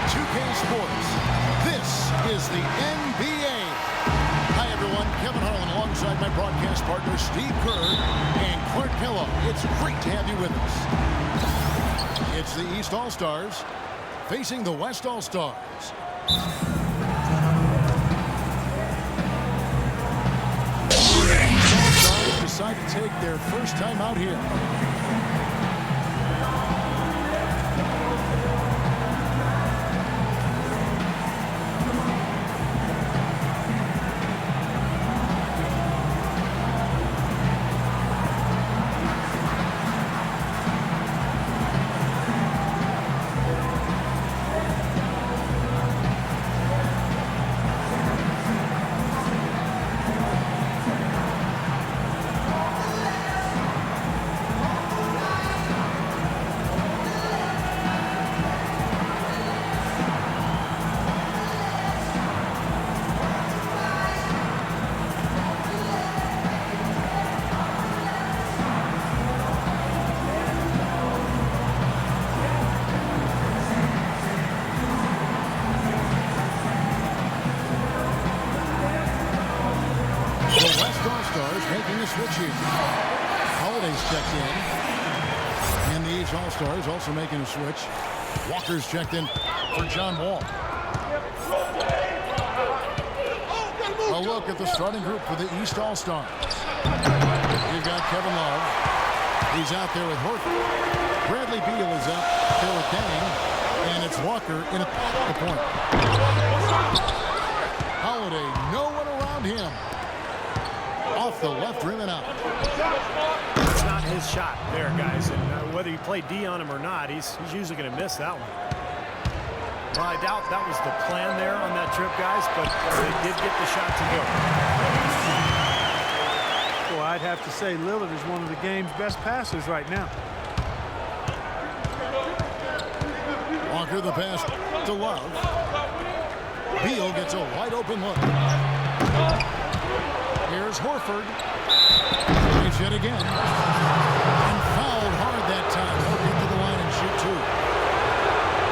NBA2K Sports. This is the NBA. Hi, everyone. Kevin Harlan alongside my broadcast partner, Steve Kerr and Clark Kellogg. It's great to have you with us. It's the East All-Stars facing the West All-Stars. The East All-Stars decide to take their first time out here. Making a switch here. Holiday's checked in. And the East All-Stars also making a switch. Walker's checked in for John Wall. A look at the starting group for the East All-Stars. You've got Kevin Love. He's out there with Horford. Bradley Beal is out there with Dang. And it's Walker in at the point. Holiday, no one around him. Off the left rim and out. It's not his shot there, guys. And whether you play D on him or not, he's usually going to miss that one. Well, I doubt that was the plan there on that trip, guys, but they did get the shot to go. Well, I'd have to say Lillard is one of the game's best passers right now. Walker the pass to Love. Beal gets a wide open look. Here's Horford. Shoots yet again. And fouled hard that time. He'll get to the line and shoot two.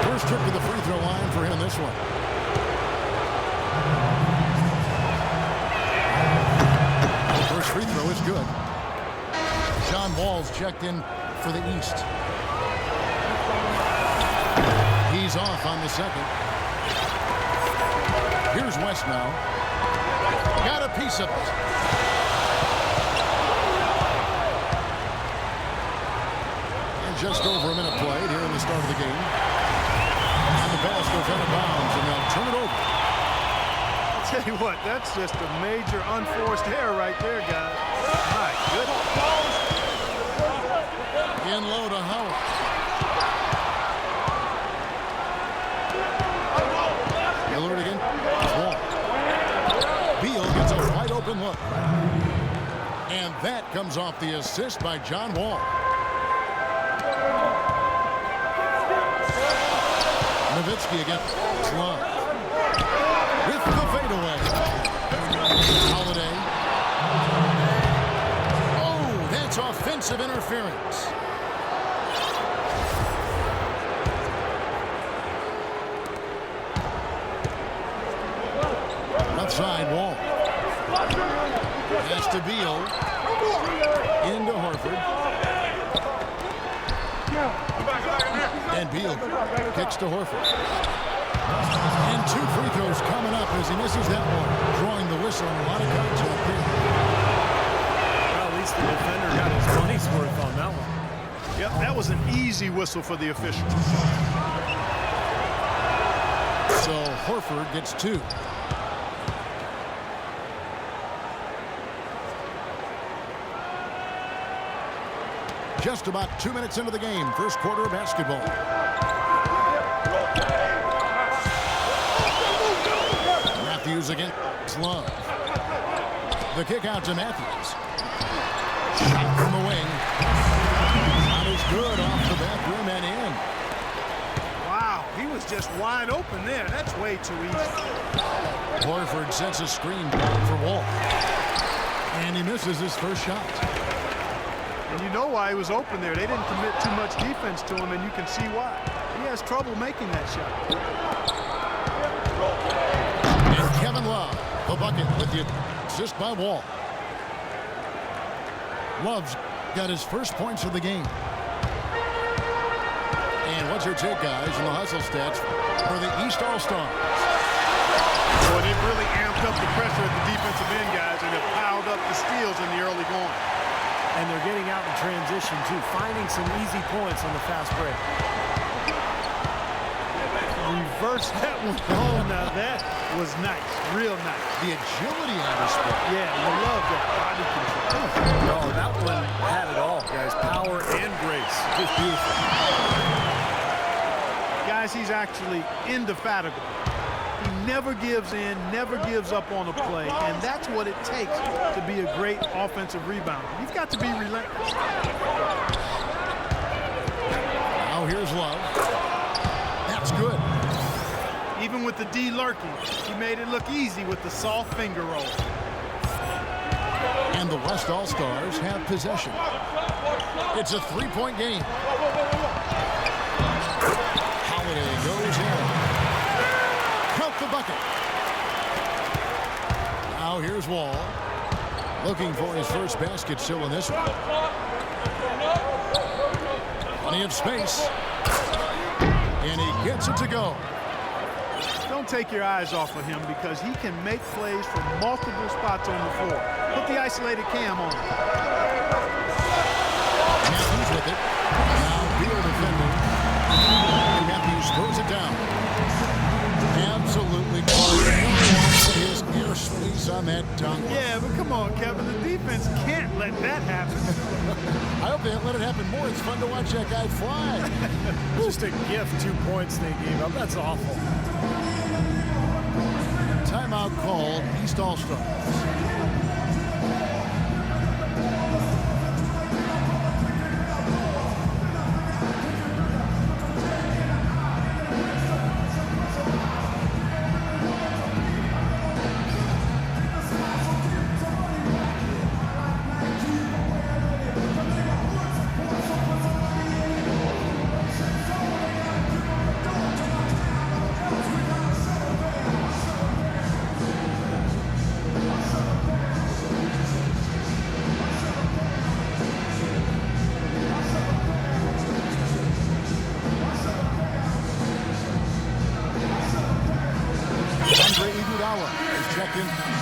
First trip to the free throw line for him this one. The first free throw is good. John Wall's checked in for the East. He's off on the second. Here's West now. Got a piece of it. And just over a minute played here in the start of the game. And the pass goes out of bounds, and they'll turn it over. I'll tell you what, that's just a major unforced error right there, guys. My goodness. In low to Howard. Lillard again. Wall. Beal gets a wide open look. And that comes off the assist by John Wall. Nowitzki against Love. With the fadeaway. Holiday. Oh, that's offensive interference. Left side, Wall. Pass to Beal. Into Horford. And Beal kicks to Horford. And two free throws coming up as he misses that one. Drawing the whistle on a lot of contact here. Well, at least the defender got his money's worth on that one. Yep, that was an easy whistle for the officials. So Horford gets two. Just about 2 minutes into the game. First quarter of basketball. Matthews against Love. The kick out to Matthews. Shot from the wing. Shot is good off the back rim and in. Wow, he was just wide open there. That's way too easy. Horford sets a screen for Wall. And he misses his first shot. And you know why he was open there. They didn't commit too much defense to him, and you can see why. He has trouble making that shot. And Kevin Love, the bucket with the assist by Wall. Love's got his first points of the game. And what's your take, guys, in the hustle stats for the East All-Stars? Boy, they've really amped up the pressure at the defensive end, guys, and have piled up the steals in the early going. And they're getting out in transition, too, finding some easy points on the fast break. Reverse that one. Oh, now that was nice. Real nice. The agility on this play. Yeah, you love that body control. No, that one had it all, guys. Power and grace. Just beautiful. Guys, he's actually indefatigable. He never gives in, never gives up on a play, and that's what it takes to be a great offensive rebounder. You've got to be relentless. Now here's Love. That's good. Even with the D lurking, he made it look easy with the soft finger roll. And the West All-Stars have possession. It's a three-point game. Holiday goes in. Count the bucket. Now here's Wall. Looking for his first basket still in this one. Plenty of space. And he gets it to go. Don't take your eyes off of him because he can make plays from multiple spots on the floor. Put the isolated cam on him. Matthews with it. Now Beal defending. And Matthews throws it down. Absolutely close. His airspace on that dunk. Yeah, but come on, Kevin. The defense can't let that happen. I hope they don't let it happen more. It's fun to watch that guy fly. Just a gift, 2 points they gave up. That's awful. Timeout called, East All-Stars.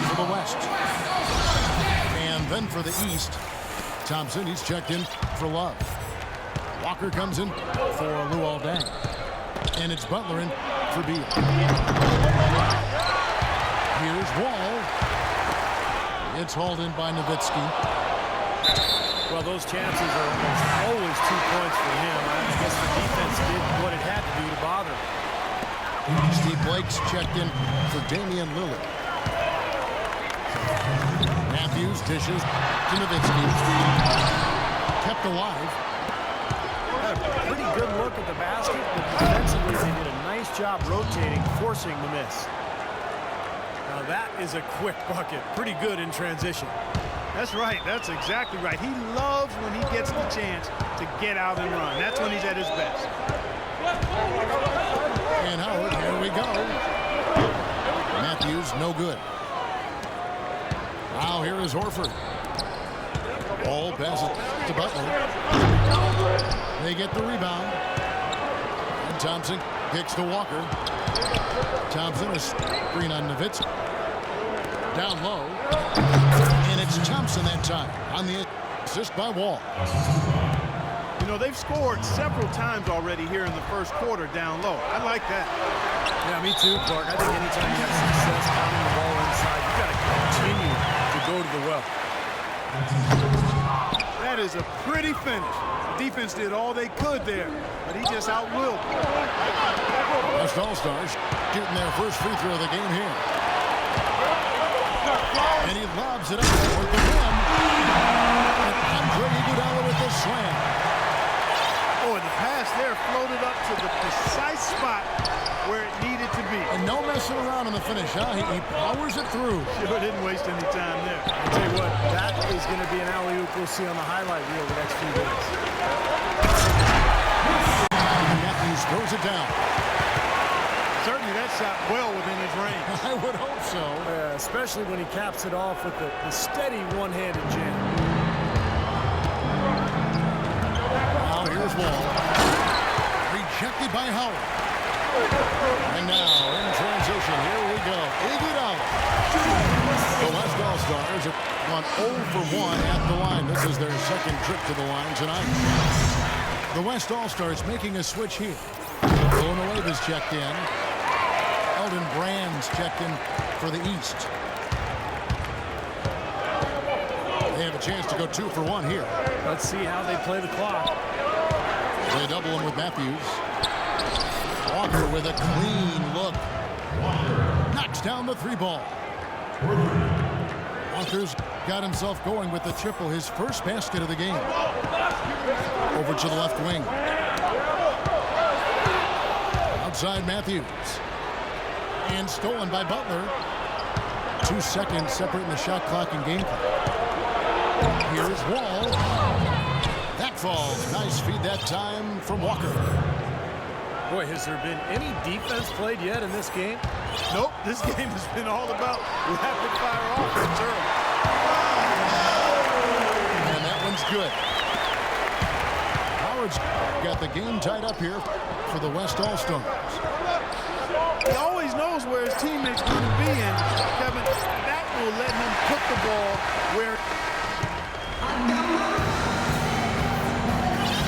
For the West. And then for the East, Thompson, he's checked in for Love. Walker comes in for Luol Deng. And it's Butler in for Beal. Here's Wall. It's hauled in by Nowitzki. Well, those chances are almost always 2 points for him. I guess the defense did what it had to do to bother him. Steve Blake's checked in for Damian Lillard. Matthews dishes to Nowitzki. Kept alive. A pretty good look at the basket, but defensively they did a nice job rotating, forcing the miss. Now that is a quick bucket. Pretty good in transition. That's right. That's exactly right. He loves when he gets the chance to get out and run. That's when he's at his best. And Howard, here we go. Matthews, no good. Now here is Horford. Ball passes to Butler. They get the rebound. And Thompson kicks to Walker. Thompson, a screen on Nowitzki. Down low. And it's Thompson that time on the assist by Wall. You know, they've scored several times already here in the first quarter down low. I like that. Yeah, me too, Clark. I think anytime you have success pounding the ball inside, you got to continue to go to the well. That is a pretty finish. The defense did all they could there, but he just outwilled them. West All-Stars shooting their first free throw of the game here. And he lobs it up toward the rim. And Andre Iguodala with the slam. Oh, the pass there floated up to the precise spot where it needed to be. And no messing around in the finish, huh? He powers it through. Sure didn't waste any time there. I'll tell you what, that is going to be an alley-oop we'll see on the highlight reel the next few days. Matthews throws it down. Certainly that shot well within his range. I would hope so. Especially when he caps it off with the steady one-handed jam. Now here's Wall. Rejected by Howard. And now in transition, here we go. Iguodala. The West All-Stars have gone 0 for 1 at the line. This is their second trip to the line tonight. The West All-Stars making a switch here. Villanueva's checked in. Elton Brand's checked in for the East. They have a chance to go 2 for 1 here. Let's see how they play the clock. They double him with Matthews. Walker with a clean look. Knocks down the 3 ball. Walker's got himself going with the triple, his first basket of the game. Over to the left wing. Outside Matthews. And stolen by Butler. 2 seconds separating the shot clock and game clock. Here's Wall. That falls. Nice feed that time from Walker. Boy, has there been any defense played yet in this game? Nope, this game has been all about rapid fire offense early. And that one's good. Howard's got the game tied up here for the West All-Stars. He always knows where his teammates are going to be, and Kevin, that will let him put the ball where.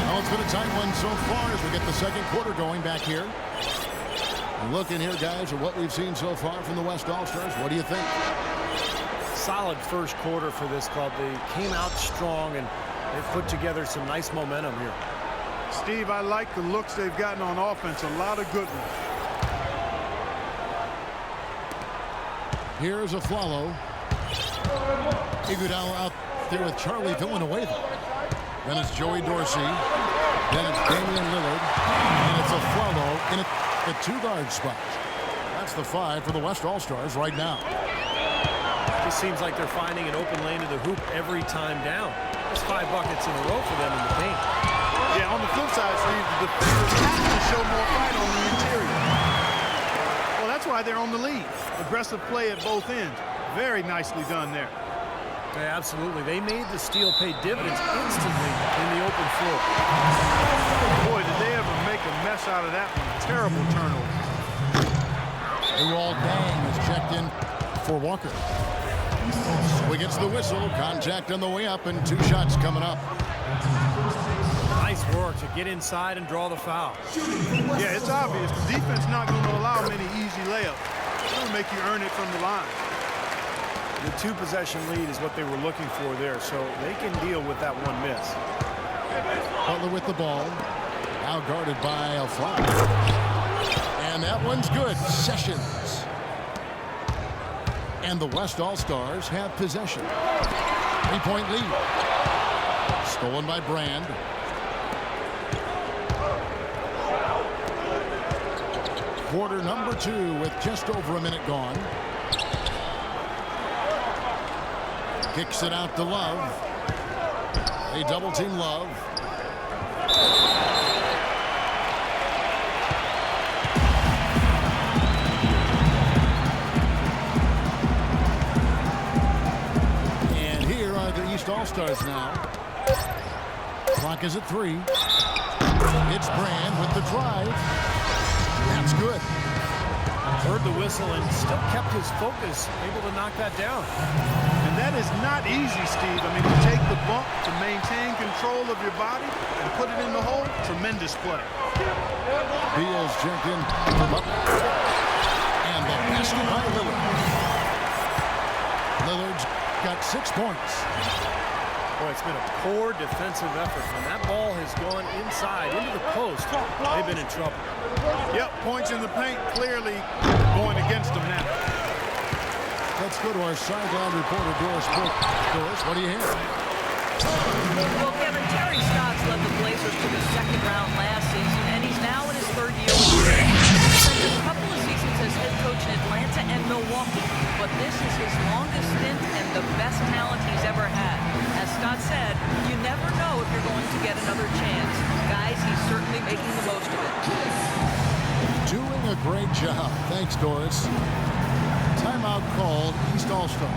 Well, it's been a tight one so far as we get the second quarter going back here. Looking here, guys, at what we've seen so far from the West All-Stars. What do you think? Solid first quarter for this club. They came out strong, and they've put together some nice momentum here. Steve, I like the looks they've gotten on offense. A lot of good ones. Here's a Flalo. Iguodala out there with Charlie Villanueva. Then it's Joey Dorsey. Then it's Damian Lillard. And it's a Flalo in the 2-guard spot. That's the 5 for the West All-Stars right now. It just seems like they're finding an open lane to the hoop every time down. There's 5 buckets in a row for them in the paint. Yeah, on the flip side, Steve, the defenders have to show more fight on the interior. Well, that's why they're on the lead. Aggressive play at both ends. Very nicely done there. Yeah, absolutely. They made the steal pay dividends instantly in the open floor. Boy, did they ever make a mess out of that one. Terrible turnover. Luol Deng is checked in for Walker. So he gets the whistle. Contact on the way up and 2 shots coming up. Nice work to get inside and draw the foul. Yeah, it's obvious. The defense not going to allow many easy layups. It'll make you earn it from the line. The 2-possession lead is what they were looking for there, so they can deal with that one miss. Butler with the ball. Now guarded by Alfaro. And that one's good. Sessions. And the West All-Stars have possession. 3-point lead. Stolen by Brand. Quarter number 2 with just over a minute gone. Kicks it out to Love. They double team Love. And here are the East All-Stars now. Clock is at 3. It's Brand with the drive. That's good. Heard the whistle and still kept his focus, able to knock that down. And that is not easy, Steve. I mean, to take the bump, to maintain control of your body, and put it in the hole, tremendous play. Diaz checked in for Butler. And the basket by Lillard. Lillard's got 6 points. Boy, it's been a poor defensive effort. When that ball has gone inside into the post, they've been in trouble. Yep, points in the paint clearly going against them now. Let's go to our sideline reporter, Doris Burke. Doris, what do you have? Well, Kevin, Terry Stotts led the Blazers to the second round last Great job. Thanks, Doris. Timeout called, East All-Stars.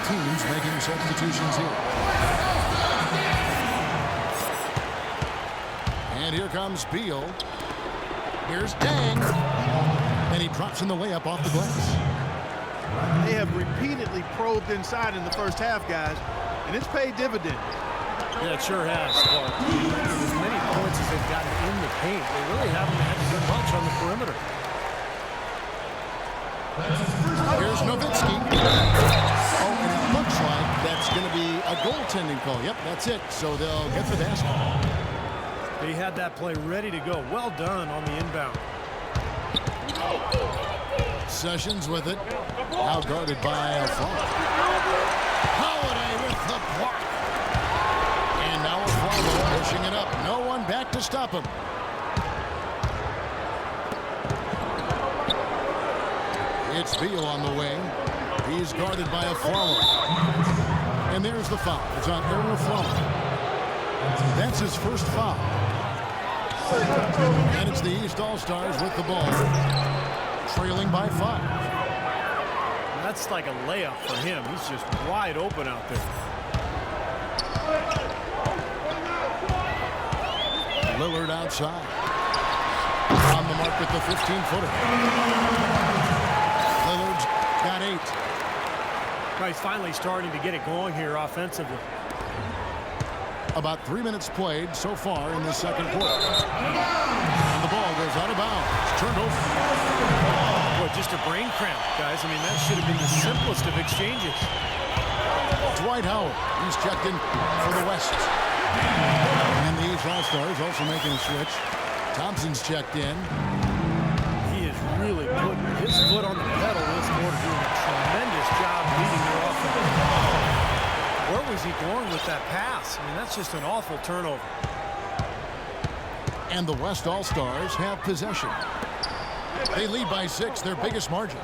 Teams making substitutions here. And here comes Beal. Here's Dang. And he drops in the layup off the glass. They have repeatedly probed inside in the first half, guys, and it's paid dividends. Yeah, it sure has, Clark. As many points as they've gotten in the paint, they really haven't had to do much on the perimeter. Here's Nowitzki. Oh, and it looks like that's going to be a goaltending call. Yep, that's it. So they'll get the basket. They had that play ready to go. Well done on the inbound. Sessions with it. Now guarded by Frank. Holiday with the block. And now Aflalo pushing it up. No one back to stop him. It's Beal on the wing. He's guarded by Aflalo. And there's the foul. It's on Aaron Aflalo. That's his first foul. And it's the East All-Stars with the ball, trailing by 5. That's like a layup for him. He's just wide open out there. Lillard outside. On the mark with the 15-footer. Lillard's got 8. Well, he's finally starting to get it going here offensively. About 3 minutes played so far in the second quarter. And the ball goes out of bounds. It's turned over. Boy, just a brain cramp, guys. I mean, that should have been the simplest of exchanges. Dwight Howard. He's checked in for the West. And the East All-Stars also making a switch. Thompson's checked in. He is really putting his foot on the pedal this quarter, doing a tremendous job leading their offense. Where was he going with that pass? I mean, that's just an awful turnover. And the West All-Stars have possession. They lead by 6, their biggest margin.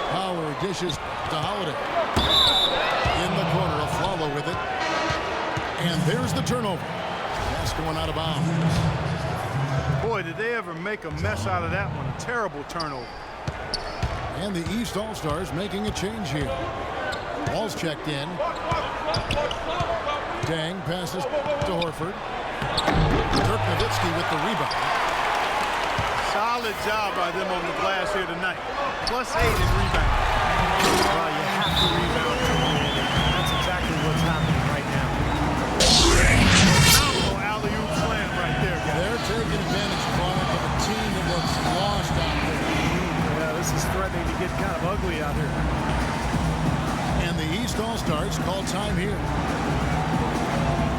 Howard dishes to Holiday. In the corner, Aflalo with it. And there's the turnover. That's going out of bounds. Boy, did they ever make a mess out of that one. A terrible turnover. And the East All-Stars making a change here. Ball's checked in. Dang passes to Horford. Dirk Nowitzki with the rebound. Solid job by them on the glass here tonight. +8 in rebound. Well, you have to rebound to win. That's exactly what's happening right now. Phenomenal alley-oop slam right there, guys. They're taking advantage, Clark, of a team that looks lost out there. Yeah, this is threatening to get kind of ugly out here. And the East All-Stars call time here.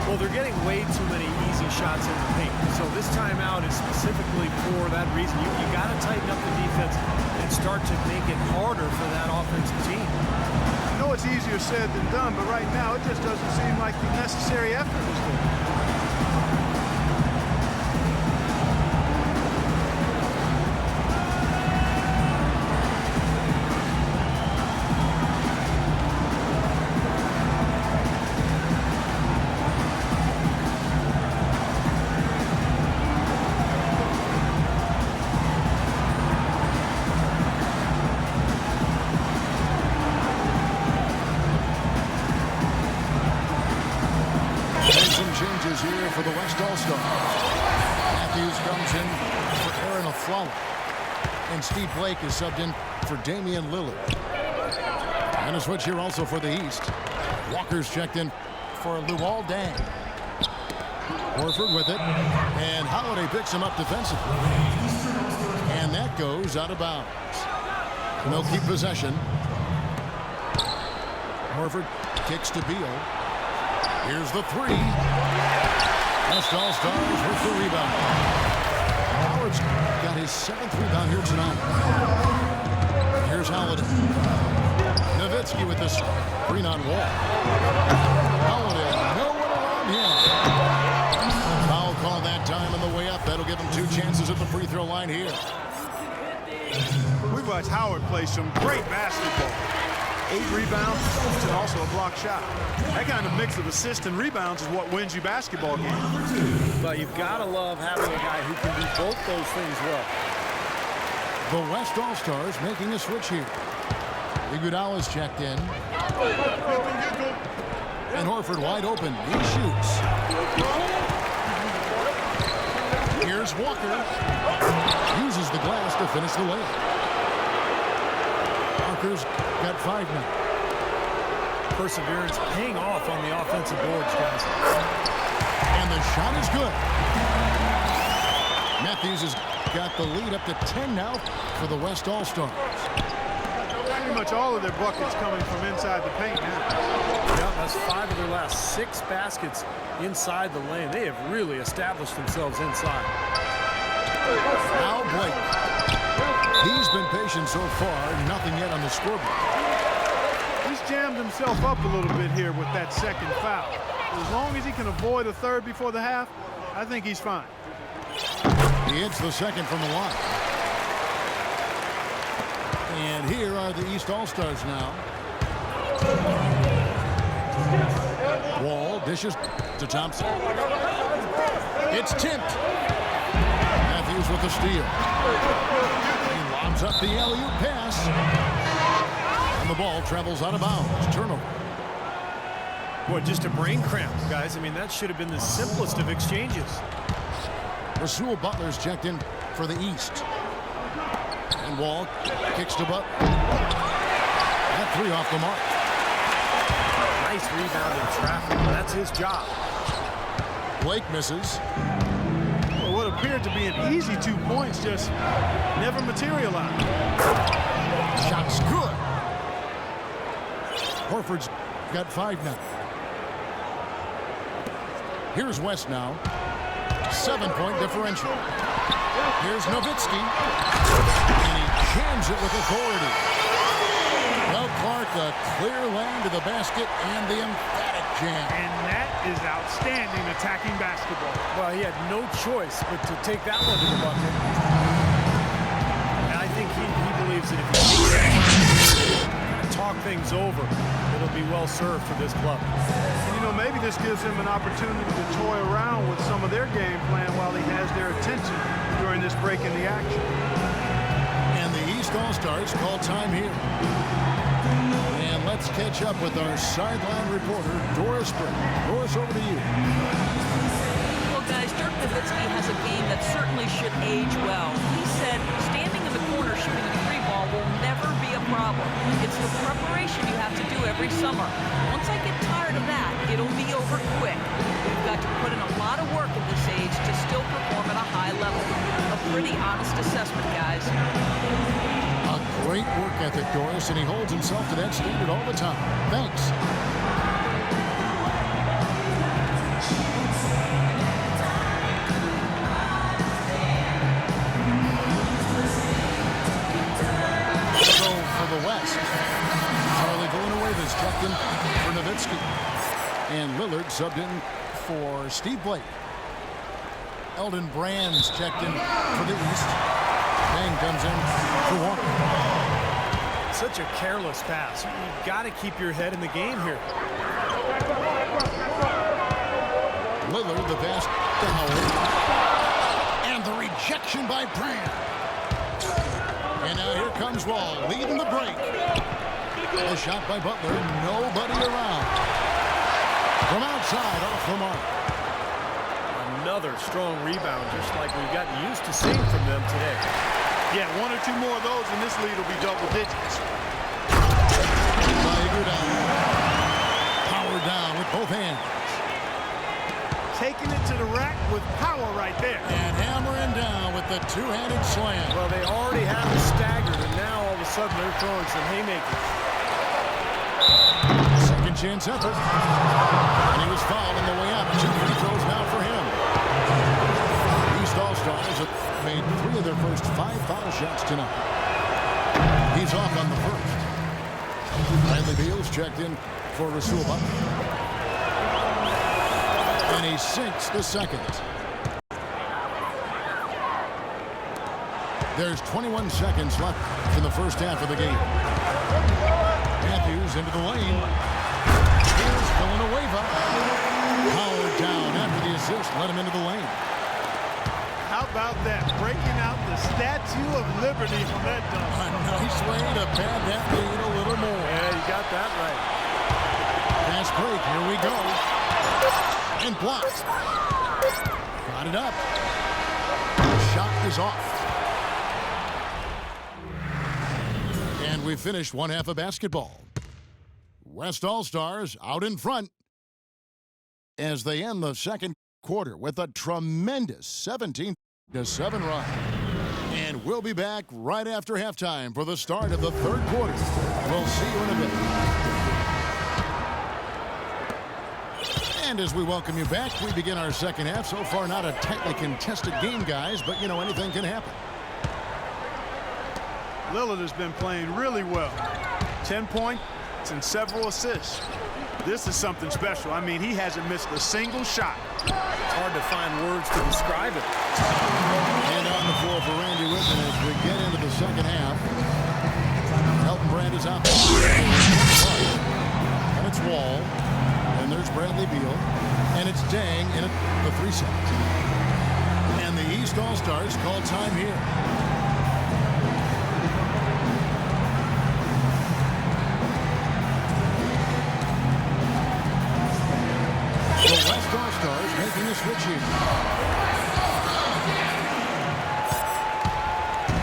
Well, they're getting way too many easy shots in the paint. So this timeout is specifically for that reason. You got to tighten up the defense and start to make it harder for that offensive team. I know it's easier said than done, but right now it just doesn't seem like the necessary effort is there. Changes here for the West All-Stars. Matthews comes in for Aaron Aflalo. And Steve Blake is subbed in for Damian Lillard. And a switch here also for the East. Walker's checked in for Luol Deng. Horford with it. And Holiday picks him up defensively. And that goes out of bounds. And they'll keep possession. Horford kicks to Beal. Here's the three. West All-Stars with the rebound. Howard's got his 7th rebound here tonight. Here's Holiday. Nowitzki with this screen on Wall. Holiday, no one around him. Foul call that time on the way up. That'll give him 2 chances at the free throw line here. We've watched Howard play some great basketball. 8 rebounds and also a block shot. That kind of mix of assists and rebounds is what wins you basketball games. But you've got to love having a guy who can do both those things well. The West All-Stars making a switch here. Iguodala's checked in. And Horford wide open. He shoots. Here's Walker. Uses the glass to finish the layup. Walker's got 5 now. Perseverance paying off on the offensive boards, guys. And the shot is good. Matthews has got the lead up to 10 now for the West All-Stars. Pretty much all of their buckets coming from inside the paint now. Yeah, that's 5 of their last 6 baskets inside the lane. They have really established themselves inside. Now Blake. He's been patient so far. Nothing yet on the scoreboard. He's jammed himself up a little bit here with that second foul. As long as he can avoid a third before the half, I think he's fine. He hits the second from the line. And here are the East All-Stars now. Wall dishes to Thompson. It's tipped. Matthews with the steal. He lobs up the alley-oop pass. And the ball travels out of bounds. Turnover. Boy, just a brain cramp, guys. I mean, that should have been the simplest of exchanges. Rasul Butler's checked in for the East. And Wall kicks to Butler. That 3 off the mark. Nice rebound in traffic. That's his job. Blake misses. Well, what appeared to be an easy 2 points just never materialized. Shot's good. Horford's got 5 now. Here's West now. 7-point differential. Here's Nowitzki. And he jams it with authority. Well, Clark, a clear lane to the basket and the emphatic jam. And that is outstanding attacking basketball. Well, he had no choice but to take that one to the bucket. And I think he believes that if he can talk things over, it'll be well served for this club. And, you know, maybe this gives him an opportunity to toy around with some of their game plan while he has their attention during this break in the action. And the East All-Stars call time here. And let's catch up with our sideline reporter, Doris Burke. Doris, over to you. Well, guys, Dirk Nowitzki has a game that certainly should age well. He said standing in the corner shooting a 3-ball will never be a problem. It's the preparation you have to do every summer. Once I get tired of that, it'll be over quick. We've got to put in a lot of work at this age to still perform at a high level. A pretty honest assessment, guys. A great work ethic, Doris, and he holds himself to that standard all the time. Thanks. So for the West, Charlie Villanueva's checked in for Nowitzki. And Lillard subbed in for Steve Blake. Eldon Brand's checked in for the East. Bang comes in for Walker. Such a careless pass. You've got to keep your head in the game here. Lillard, the pass to Howard. And the rejection by Brand. And now here comes Wall, leading the break. A shot by Butler, nobody around. From outside, off the mark. Another strong rebound, just like we've gotten used to seeing from them today. Yeah, 1 or 2 more of those and this lead will be double digits. Power down with both hands. Taking it to the rack with power right there. And hammering down with the 2-handed slam. Well, they already have him staggered, and now all of a of a sudden they're throwing some haymakers. Second chance effort. And he was fouled on the way out. 2 free throws now for him. East All-Stars have made 3 of their first 5 foul shots tonight. He's off on the first. Bradley Beal's checked in for Rasul Butler. And he sinks the second. There's 21 seconds left in the first half of the game. Matthews into the lane. Here's Villanueva. Howard down after the assist. Let him into the lane. How about that? Breaking out the Statue of Liberty from that dunk. A nice way to pad that lead a little more. Yeah, you got that right. Fast break. Here we go. And blocked. Got it up. Shot is off. And we finished one half of basketball. West All-Stars out in front as they end the second quarter with a tremendous 17-7 run. And we'll be back right after halftime for the start of the third quarter. We'll see you in a bit. And as we welcome you back, we begin our second half. So far, not a tightly contested game, guys, but, you know, anything can happen. Lillard has been playing really well. 10 points and several assists. This is something special. I mean, he hasn't missed a single shot. It's hard to find words to describe it. And on the floor for Randy Whitman as we get into the second half. Elton Brand is out. And it's Wall. And there's Bradley Beal. And it's Dang in the 3 set. And the East All-Stars call time here. The West All-Stars making a switch here.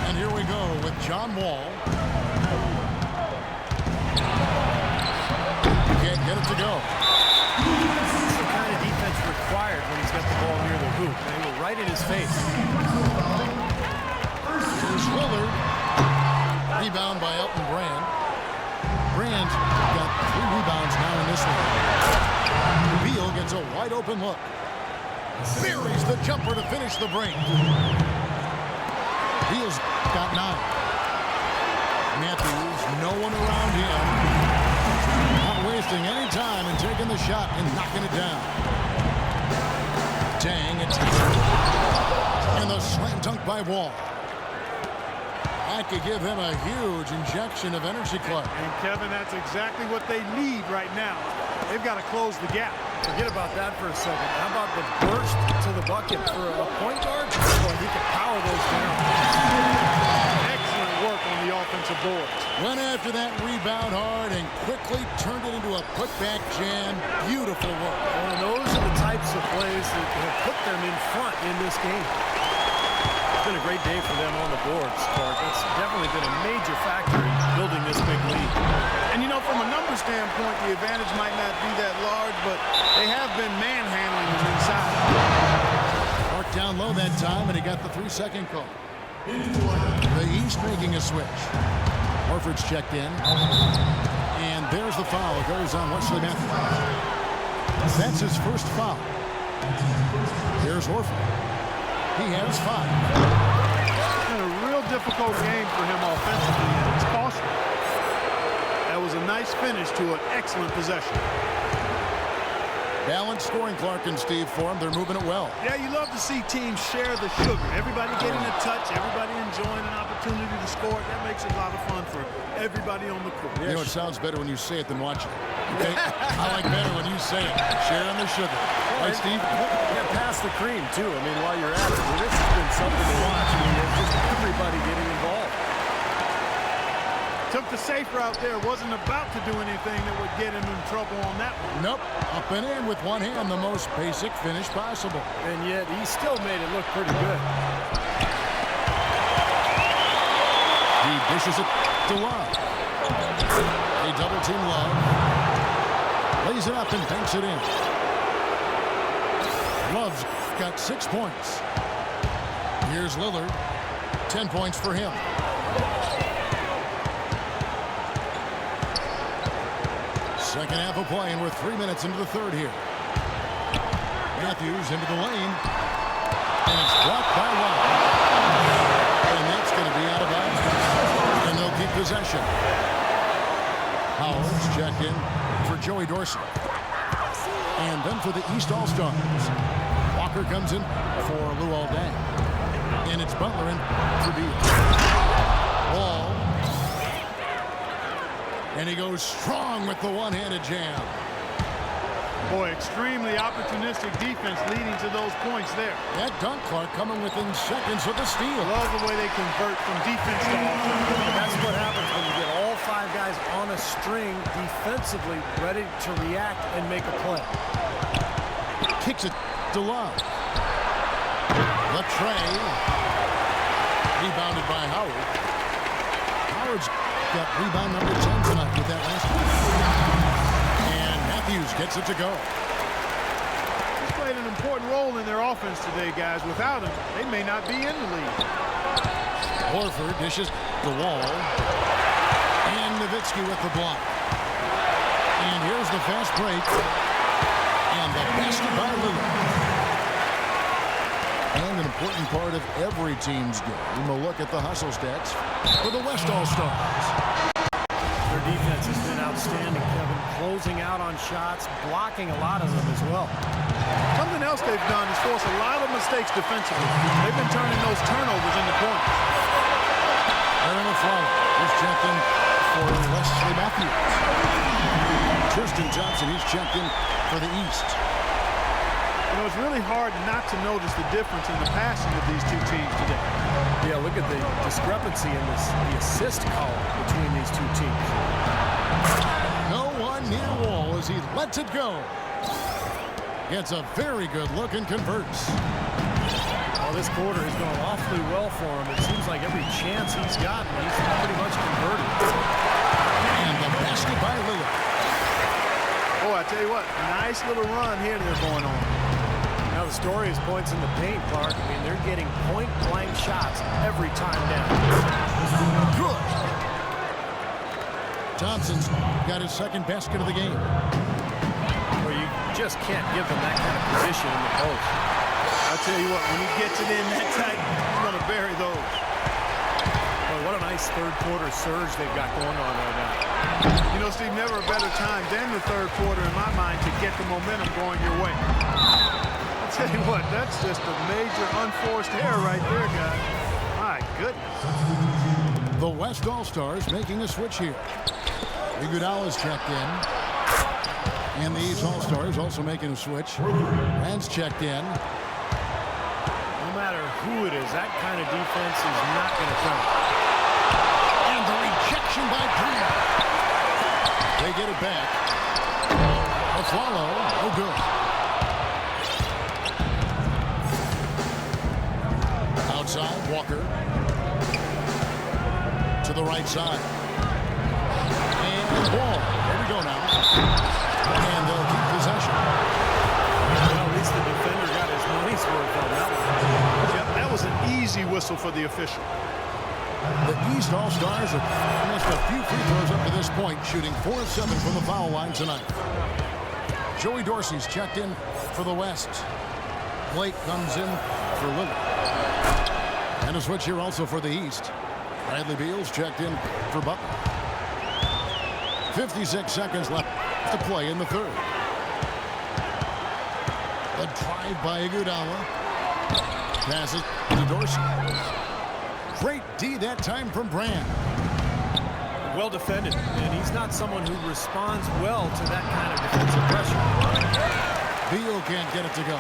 And here we go with John Wall. Can't get it to go. That's the kind of defense required when he's got the ball near the hoop. They were right in his face. Here's Lillard. Rebound by Elton Brand. Brand got 3 rebounds now in this one. Beal gets a wide open look. Buries the jumper to finish the break. Beal's got 9. Matthews, no one around him. Not wasting any time and taking the shot and knocking it down. Dang, it's and the slam dunk by Wall. That could give him a huge injection of energy, Clark. And Kevin, that's exactly what they need right now. They've got to close the gap. Forget about that for a second. How about the burst to the bucket for a point guard? Boy, he can power those down. Excellent work on the offensive boards. Went after that rebound hard and quickly turned it into a putback jam. Beautiful work. Well, those are the types of plays that have put them in front in this game. It's been a great day for them on the boards, Clark. That's definitely been a major factor in building this big lead. And, you know, from a number standpoint, the advantage might not be that large, but they have been manhandling them inside. Mark down low that time, and he got the 3-second call. The East making a switch. Horford's checked in. And there's the foul. It goes on Wesley Matthews. That's his first foul. Here's Horford. He has 5. It's been a real difficult game for him offensively, and it's costly. That was a nice finish to an excellent possession. Balanced scoring, Clark and Steve, for him. They're moving it well. Yeah, you love to see teams share the sugar. Everybody getting a touch, everybody enjoying an opportunity to score. That makes it a lot of fun for everybody on the court. You know, it sounds better when you say it than watch it. Okay? I like better when you say it. Sharing the sugar. Right, Steve? Yeah, pass the cream, too. I mean, while you're at it. Well, this has been something to watch. I mean, there's just everybody getting involved. Took the safe route there. Wasn't about to do anything that would get him in trouble on that one. Nope. Up and in with one hand, the most basic finish possible. And yet, he still made it look pretty good. He dishes it to Love. They double team Love. Lays it up and banks it in. Love's got 6 points. Here's Lillard. 10 points for him. Second half of play, and we're 3 minutes into the third here. Matthews into the lane. And it's blocked by Love. And that's going to be out of bounds. And they'll keep possession. Howard's checked in for Joey Dorsey. And then for the East All-Stars, Walker comes in for Lou Aldang. And it's Butler in for Beal. Wall. And he goes strong with the one-handed jam. Boy, extremely opportunistic defense leading to those points there. That dunk, Clark, coming within seconds of the steal. Love the way they convert from defense to offense. That's what happens when you get all 5 guys on a string defensively ready to react and make a play. Kicks it to Love. The tray. Rebounded by Howard. Howard's got rebound number 10 tonight with that last one. And Matthews gets it to go. He's played an important role in their offense today, guys. Without him, they may not be in the lead. Horford dishes the Wall. And Nowitzki with the block. And here's the fast break. And the basket by Lillard. And an important part of every team's game. We'll look at the hustle stats for the West All-Stars. Their defense has been outstanding, Kevin. Closing out on shots, blocking a lot of them as well. Something else they've done is force a lot of mistakes defensively. They've been turning those turnovers into points. Aaron Aflalo is checked in for Wesley Matthews. Tristan Thompson, he's checked in for the East. You know, it's really hard not to notice the difference in the passing of these two teams today. Yeah, look at the discrepancy in the assist column between these two teams. No one near Wall as he lets it go. Gets a very good look and converts. Well, this quarter has gone awfully well for him. It seems like every chance he's gotten, he's pretty much converted. And the basket by Lillard. Oh, I tell you what, nice little run here they're going on. Now the story is points in the paint, Clark. I mean, they're getting point-blank shots every time down. Good. Thompson's got his second basket of the game. Well, you just can't give them that kind of position in the post. I'll tell you what, when he gets it in that tight, he's going to bury those. Boy, what a nice third-quarter surge they've got going on right now. You know, Steve, never a better time than the third quarter in my mind to get the momentum going your way. I'll tell you what, that's just a major unforced error right there, guys. My goodness. The West All-Stars making a switch here. Iguodala's checked in. And the East All-Stars also making a switch. Rand's checked in. No matter who it is, that kind of defense is not going to come. And the rejection by Green. They get it back. A follow. Oh, good. Outside, Walker. To the right side. And Wall. There we go now. And they'll keep possession. Well, at least the defender got his money's worth on that one. Yep, that was an easy whistle for the official. The East All-Stars have missed a few free throws up to this point, shooting 4 of 7 from the foul line tonight. Joey Dorsey's checked in for the West. Blake comes in for Lillard. And a switch here also for the East. Bradley Beal's checked in for Butler. 56 seconds left to play in the third. A drive by Iguodala. Passes to Dorsey. Great D that time from Brand. Well defended, and he's not someone who responds well to that kind of defensive pressure. Beal can't get it to go.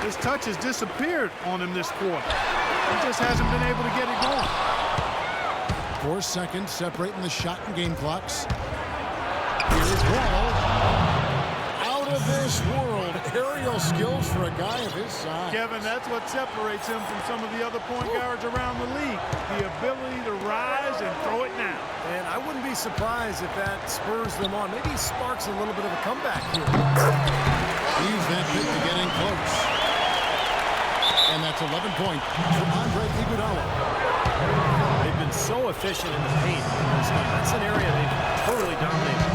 His touch has disappeared on him this quarter. He just hasn't been able to get it going. 4 seconds separating the shot and game clocks. Here's Wall. Out of this world. Aerial skills for a guy of his size. Kevin, that's what separates him from some of the other point guards around the league. The ability to rise and throw it now. And I wouldn't be surprised if that spurs them on. Maybe he sparks a little bit of a comeback here. Use that pick to get in close. And that's 11 points for Andre Iguodala. They've been so efficient in the paint in this game. That's an area they've totally dominated.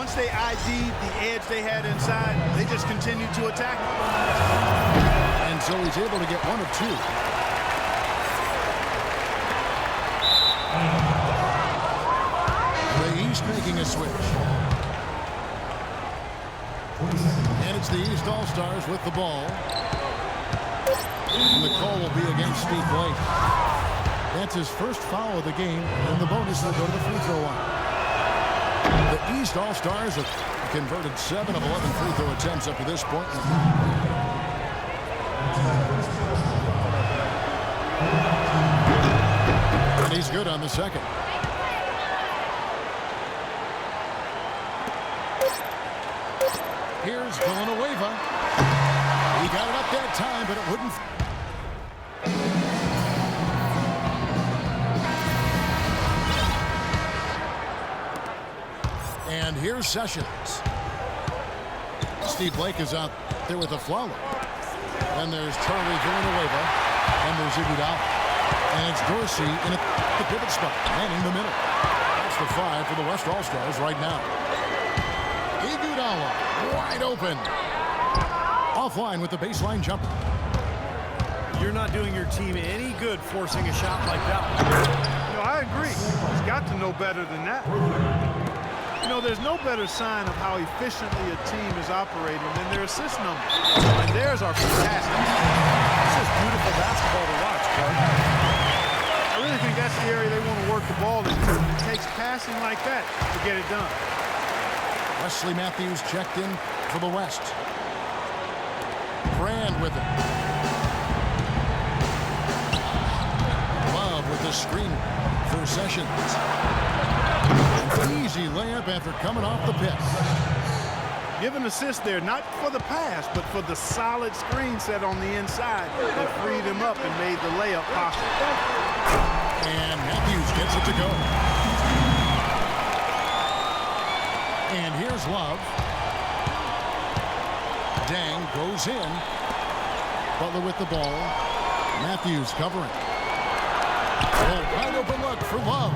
once they ID'd the edge they had inside, they just continued to attack it. And so he's able to get one of two. The East making a switch. And it's the East All-Stars with the ball. And the call will be against Steve Blake. That's his first foul of the game, and the bonus will go to the free throw line. The East All-Stars have converted 7 of 11 free throw attempts up to this point. And he's good on the second. Here's Villanueva. He got it up that time, but it wouldn't. And here's Sessions. Steve Blake is out there with a flower. Then there's Charlie Villanueva. And there's Iguodala. And it's Dorsey in the pivot spot, manning the middle. That's the 5 for the West All-Stars right now. Iguodala, wide open. Offline with the baseline jumper. You're not doing your team any good forcing a shot like that. No, I agree. He's got to know better than that. You know, there's no better sign of how efficiently a team is operating than their assist numbers. And theirs are fantastic. It's just beautiful basketball to watch, Clark. I really think that's the area they want to work the ball into. It takes passing like that to get it done. Wesley Matthews checked in for the West. Brand with it. Love with the screen for Sessions. An easy layup after coming off the pick. Give an assist there, not for the pass, but for the solid screen set on the inside that freed him up and made the layup possible. And Matthews gets it to go. And here's Love. Dang goes in. Butler with the ball. Matthews covering. Oh, wide open look for Love.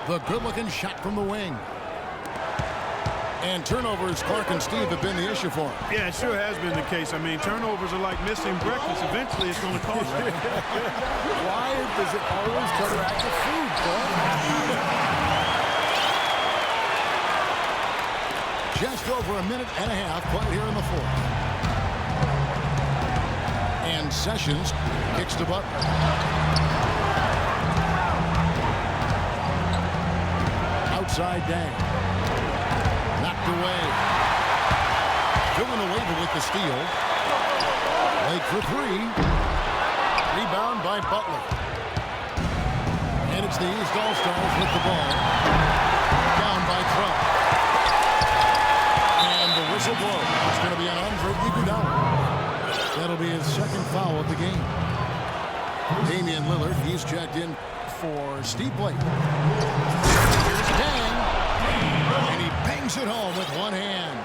The good-looking shot from the wing. And turnovers, Clark and Steve, have been the issue for him. Yeah, it sure has been the case. I mean, turnovers are like missing breakfast. Eventually, it's going to cost you. Why does it always counteract the food, Clark? Just over a minute and a half played here in the fourth. And Sessions kicks to Butler. Outside Dang. Knocked away. Villanueva with the steal. Late for 3. Rebound by Butler. And it's the East All-Stars with the ball. Down by Trump. And the whistle blows. It's going to be an Andre Iguodala. That'll be his second foul of the game. Damian Lillard, he's checked in for Steve Blake. Here's Dang. And he bangs it home with one hand.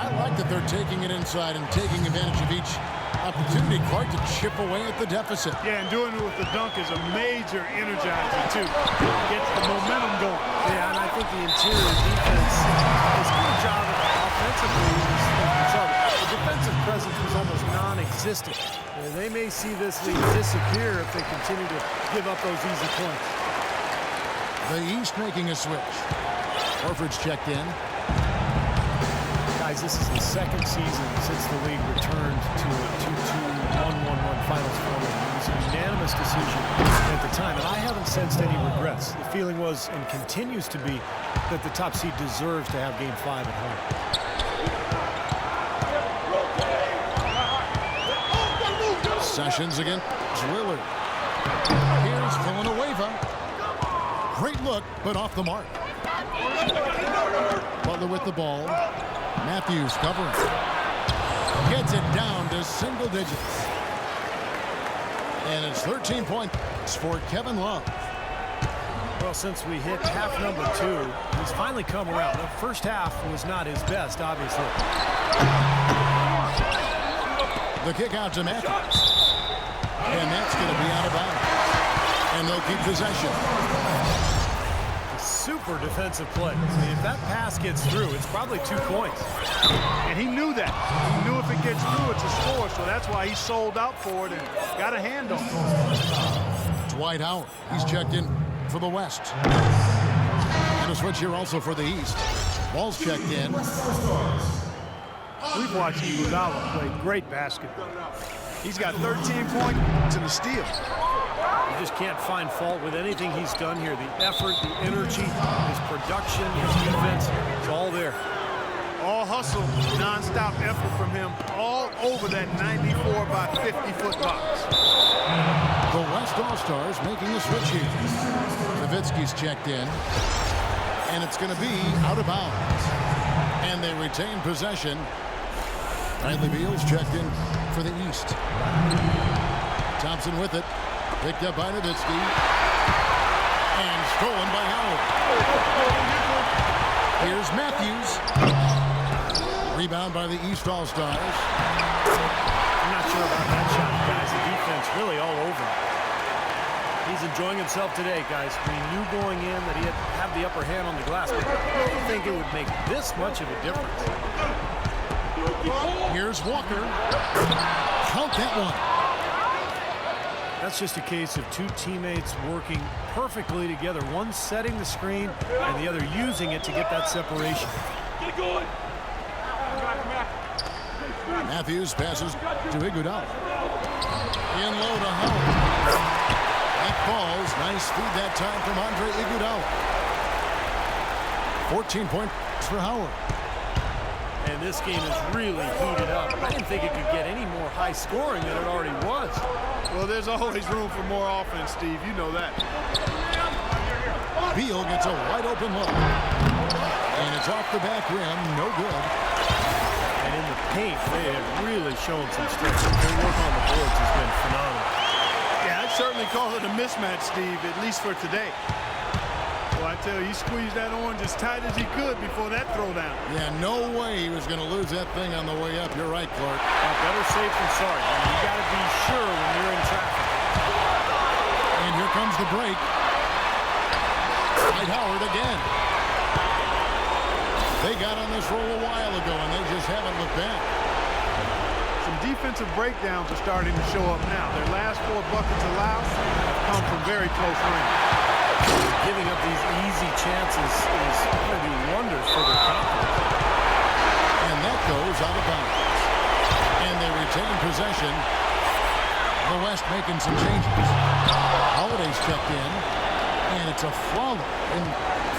I like that they're taking it inside and taking advantage of each opportunity, Clark, to chip away at the deficit. Yeah, and doing it with the dunk is a major energizer, too. Gets the momentum going. Yeah, and I think the interior defense has done a job offensively. The defensive presence was almost non-existent. They may see this lead disappear if they continue to give up those easy points. The East making a switch. Horford's checked in. Guys, this is the second season since the league returned to a 2-2, 1-1-1 finals format. It was a unanimous decision at the time, and I haven't sensed any regrets. The feeling was, and continues to be, that the top seed deserves to have Game 5 at home. Sessions against Lillard. Here's Villanueva. Great look, but off the mark. Butler with the ball. Matthews covering. Gets it down to single digits. And it's 13 points for Kevin Love. Well, since we hit half number 2, he's finally come around. The first half was not his best, obviously. The kick out to Matthews. And that's going to be out of bounds. And they'll keep possession. super defensive play. I mean, if that pass gets through, it's probably 2 points. And he knew that. He knew if it gets through, it's a score, so that's why he sold out for it and got a hand on it. Dwight Howard, he's checked in for the West. And a switch here also for the East. Ball's checked in. We've watched Iguodala play great basketball. He's got 13 points and a steal. You just can't find fault with anything he's done here. The effort, the energy, his production, his defense, it's all there. All hustle, non-stop effort from him all over that 94 by 50-foot box. The West All-Stars making a switch here. Nowitzki's checked in. And it's going to be out of bounds. And they retain possession. Bradley Beal's checked in for the East. Thompson with it. Picked up by Nowitzki. And stolen by Howard. Here's Matthews. Rebound by the East All-Stars. I'm not sure about that shot, guys. The defense really all over him. He's enjoying himself today, guys. We knew going in that he'd have the upper hand on the glass, but I didn't think it would make this much of a difference. Here's Walker. Count that one. That's just a case of two teammates working perfectly together. One setting the screen and the other using it to get that separation. Get going. Matthews passes to Iguodala. In low to Howard. That falls. Nice feed that time from Andre Iguodala. 14 points for Howard. And this game is really heated up. I didn't think it could get any more high scoring than it already was. Well, there's always room for more offense, Steve. You know that. Beal gets a wide open look. And it's off the back rim. No good. And in the paint, they have really shown some strength. Their work on the boards has been phenomenal. Yeah, I'd certainly call it a mismatch, Steve, at least for today. Well, I tell you, he squeezed that orange as tight as he could before that throwdown. Yeah, no way he was going to lose that thing on the way up. You're right, Clark. Better safe than sorry. I mean, you got to be sure when you're in traffic. And here comes the break. Dwight Howard again. They got on this roll a while ago, and they just haven't looked back. Some defensive breakdowns are starting to show up now. Their last 4 buckets allowed have come from very close range. Giving up these easy chances is going to do wonders for their confidence. And that goes out of bounds. And they retain possession. The West making some changes. Holiday's checked in. And it's a follow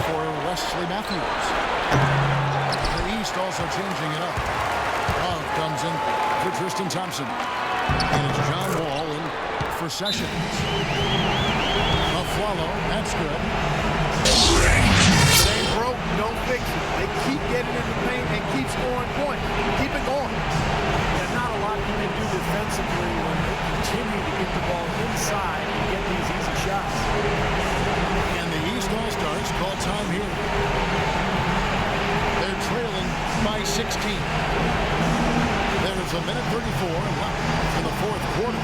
for Wesley Matthews. The East also changing it up. Love comes in for Tristan Thompson. And it's John Wall in for Sessions. A follow, that's good. They broke, don't fix it. They keep getting in the paint and keep scoring points. Keep it going. There's not a lot you can do defensively when they continue to get the ball inside and get these easy shots. And the East All-Stars call time here. They're trailing by 16. There's a minute 34 left in the fourth quarter.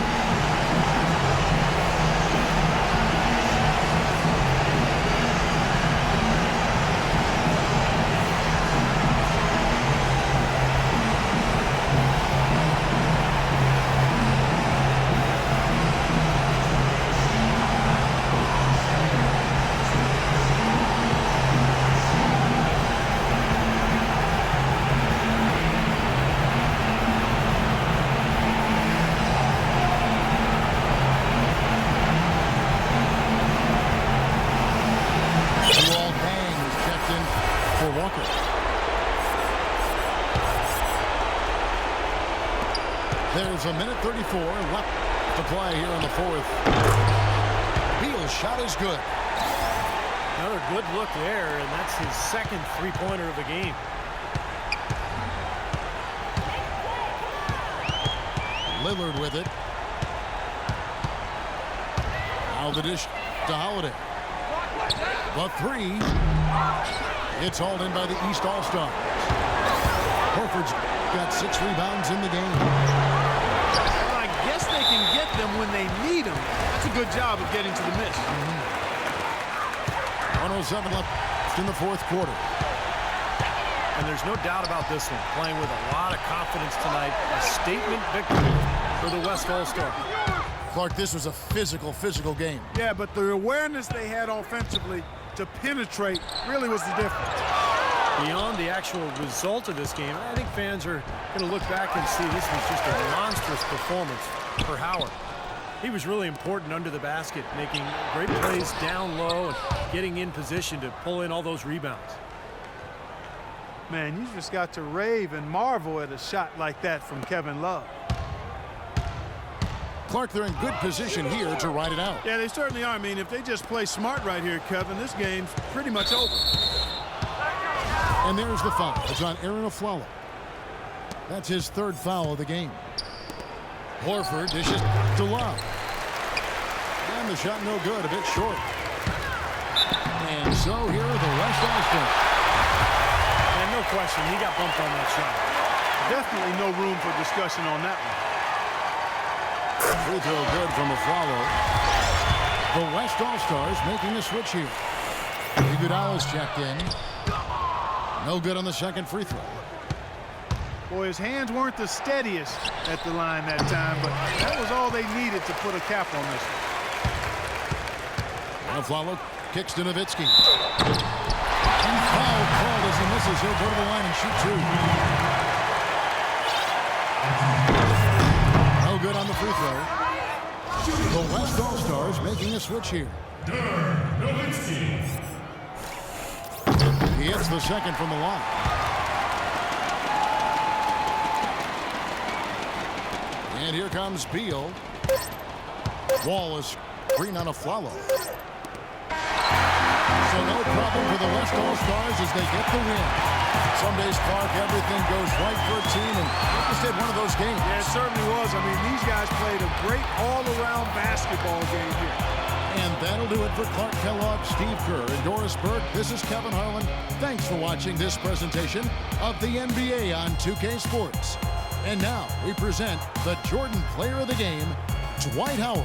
There's a minute 34 left to play here in the fourth. Beal's shot is good. Another good look there, and that's his second three-pointer of the game. Lillard with it. Now the dish to Holiday. The three. It's hauled in by the East All-Stars. Horford's got 6 rebounds in the game. Well, I guess they can get them when they need them. That's a good job of getting to the miss. 107 left left in the fourth quarter. And there's no doubt about this one. Playing with a lot of confidence tonight. A statement victory for the West All-Star. Clark, this was a physical game. Yeah, but the awareness they had offensively to penetrate really was the difference. Beyond the actual result of this game, I think fans are going to look back and see this was just a monstrous performance for Howard. He was really important under the basket, making great plays down low and getting in position to pull in all those rebounds. Man, you just got to rave and marvel at a shot like that from Kevin Love. Clark, they're in good position here to ride it out. Yeah, they certainly are. I mean, if they just play smart right here, Kevin, this game's pretty much over. And there's the foul. It's on Aaron Aflalo. That's his third foul of the game. Horford dishes to Love. And the shot no good, a bit short. And so here are the West All-Stars. And no question, he got bumped on that shot. Definitely no room for discussion on that one. Free throw good from Aflalo. The West All-Stars making a switch here. Iguodala's checked in. No good on the second free throw. Boy, his hands weren't the steadiest at the line that time, but that was all they needed to put a cap on this one. Aflalo kicks to Nowitzki. And foul called as he misses. He'll go to the line and shoot two. No good on the free throw. The West All-Stars making a switch here. He hits the second from the line. And here comes Beal. Wallace green on Aflalo. So no problem for the West All-Stars as they get the win. Some days, Clark, everything goes right for a team, and they just had one of those games. Yeah, it certainly was. I mean, these guys played a great all-around basketball game here. And that'll do it for Clark Kellogg, Steve Kerr, and Doris Burke. This is Kevin Harlan. Thanks for watching this presentation of the NBA on 2K Sports. And now we present the Jordan Player of the Game, Dwight Howard.